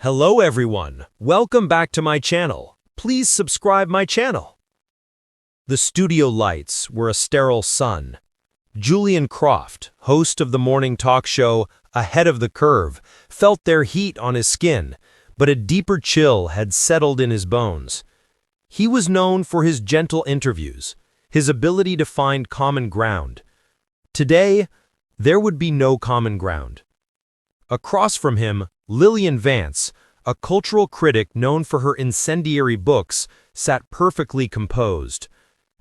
Hello everyone, welcome back to my channel. Please subscribe my channel. The studio lights were a sterile sun. Julian Croft, host of the morning talk show Ahead of the Curve, felt their heat on his skin, but a deeper chill had settled in his bones. He was known for his gentle interviews, his ability to find common ground. Today, there would be no common ground. Across from him, Lillian Vance, a cultural critic known for her incendiary books, sat perfectly composed.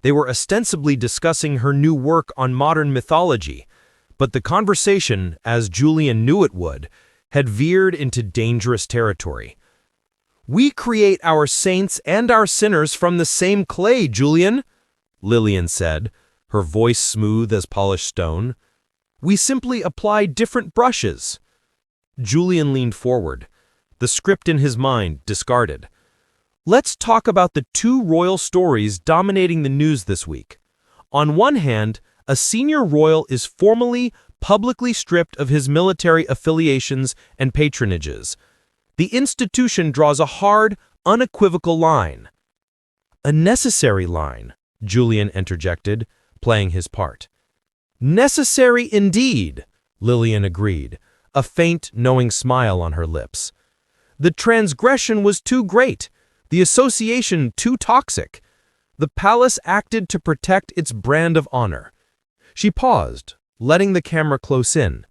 They were ostensibly discussing her new work on modern mythology, but the conversation, as Julian knew it would, had veered into dangerous territory. "We create our saints and our sinners from the same clay, Julian," Lillian said, her voice smooth as polished stone. "We simply apply different brushes." Julian leaned forward, the script in his mind discarded. "Let's talk about the two royal stories dominating the news this week. On one hand, a senior royal is formally, publicly stripped of his military affiliations and patronages. The institution draws a hard, unequivocal line." "A necessary line," Julian interjected, playing his part. "Necessary indeed," Lillian agreed, a faint, knowing smile on her lips. "The transgression was too great, the association too toxic. The palace acted to protect its brand of honor." She paused, letting the camera close in.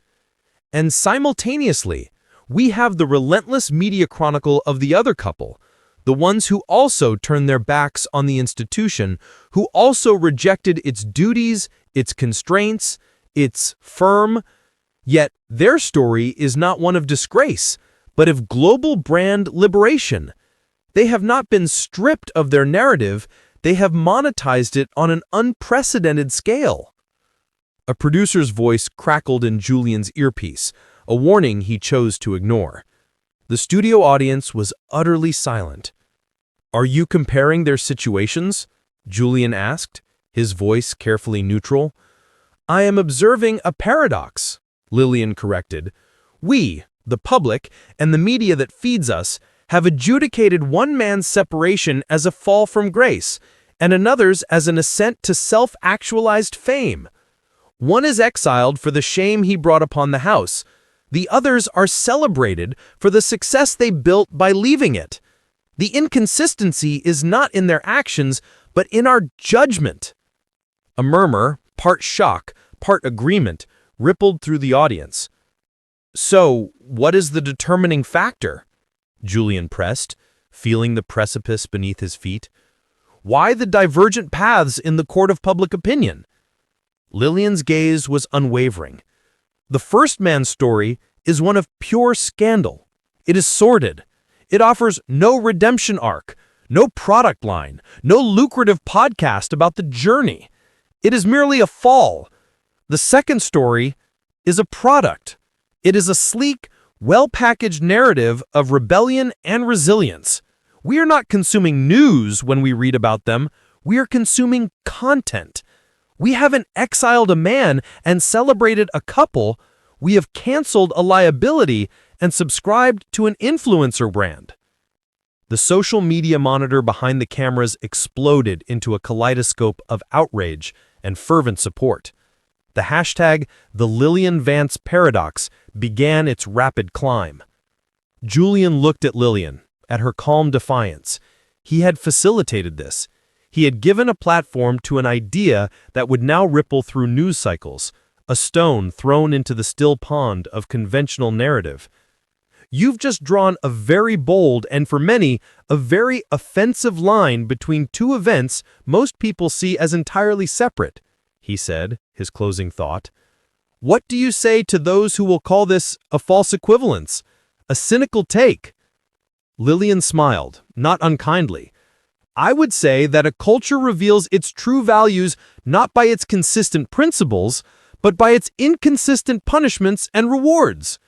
"And simultaneously, we have the relentless media chronicle of the other couple, the ones who also turned their backs on the institution, who also rejected its duties, its constraints, its firm. Yet their story is not one of disgrace, but of global brand liberation. They have not been stripped of their narrative, they have monetized it on an unprecedented scale." A producer's voice crackled in Julian's earpiece, a warning he chose to ignore. The studio audience was utterly silent. "Are you comparing their situations?" Julian asked, his voice carefully neutral. "I am observing a paradox," Lillian corrected. "We, the public, and the media that feeds us, have adjudicated one man's separation as a fall from grace, and another's as an ascent to self-actualized fame. One is exiled for the shame he brought upon the house. The others are celebrated for the success they built by leaving it. The inconsistency is not in their actions, but in our judgment." A murmur, part shock, part agreement, rippled through the audience. "So, what is the determining factor?" Julian pressed, feeling the precipice beneath his feet. "Why the divergent paths in the court of public opinion?" Lillian's gaze was unwavering. "The first man's story is one of pure scandal. It is sordid. It offers no redemption arc, no product line, no lucrative podcast about the journey. It is merely a fall. The second story is a product. It is a sleek, well-packaged narrative of rebellion and resilience. We are not consuming news when we read about them. We are consuming content. We haven't exiled a man and celebrated a couple. We have canceled a liability and subscribed to an influencer brand." The social media monitor behind the cameras exploded into a kaleidoscope of outrage and fervent support. The hashtag #TheLillianVanceParadox began its rapid climb. Julian looked at Lillian, at her calm defiance. He had facilitated this. He had given a platform to an idea that would now ripple through news cycles, a stone thrown into the still pond of conventional narrative. "You've just drawn a very bold and, for many, a very offensive line between two events most people see as entirely separate," he said, his closing thought. "What do you say to those who will call this a false equivalence, a cynical take?" Lillian smiled, not unkindly. "I would say that a culture reveals its true values not by its consistent principles, but by its inconsistent punishments and rewards.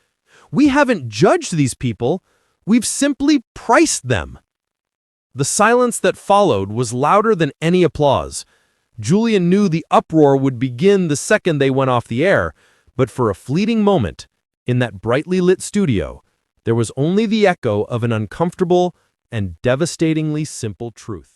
We haven't judged these people, we've simply priced them." The silence that followed was louder than any applause. Julian knew the uproar would begin the second they went off the air, but for a fleeting moment, in that brightly lit studio, There was only the echo of an uncomfortable and devastatingly simple truth.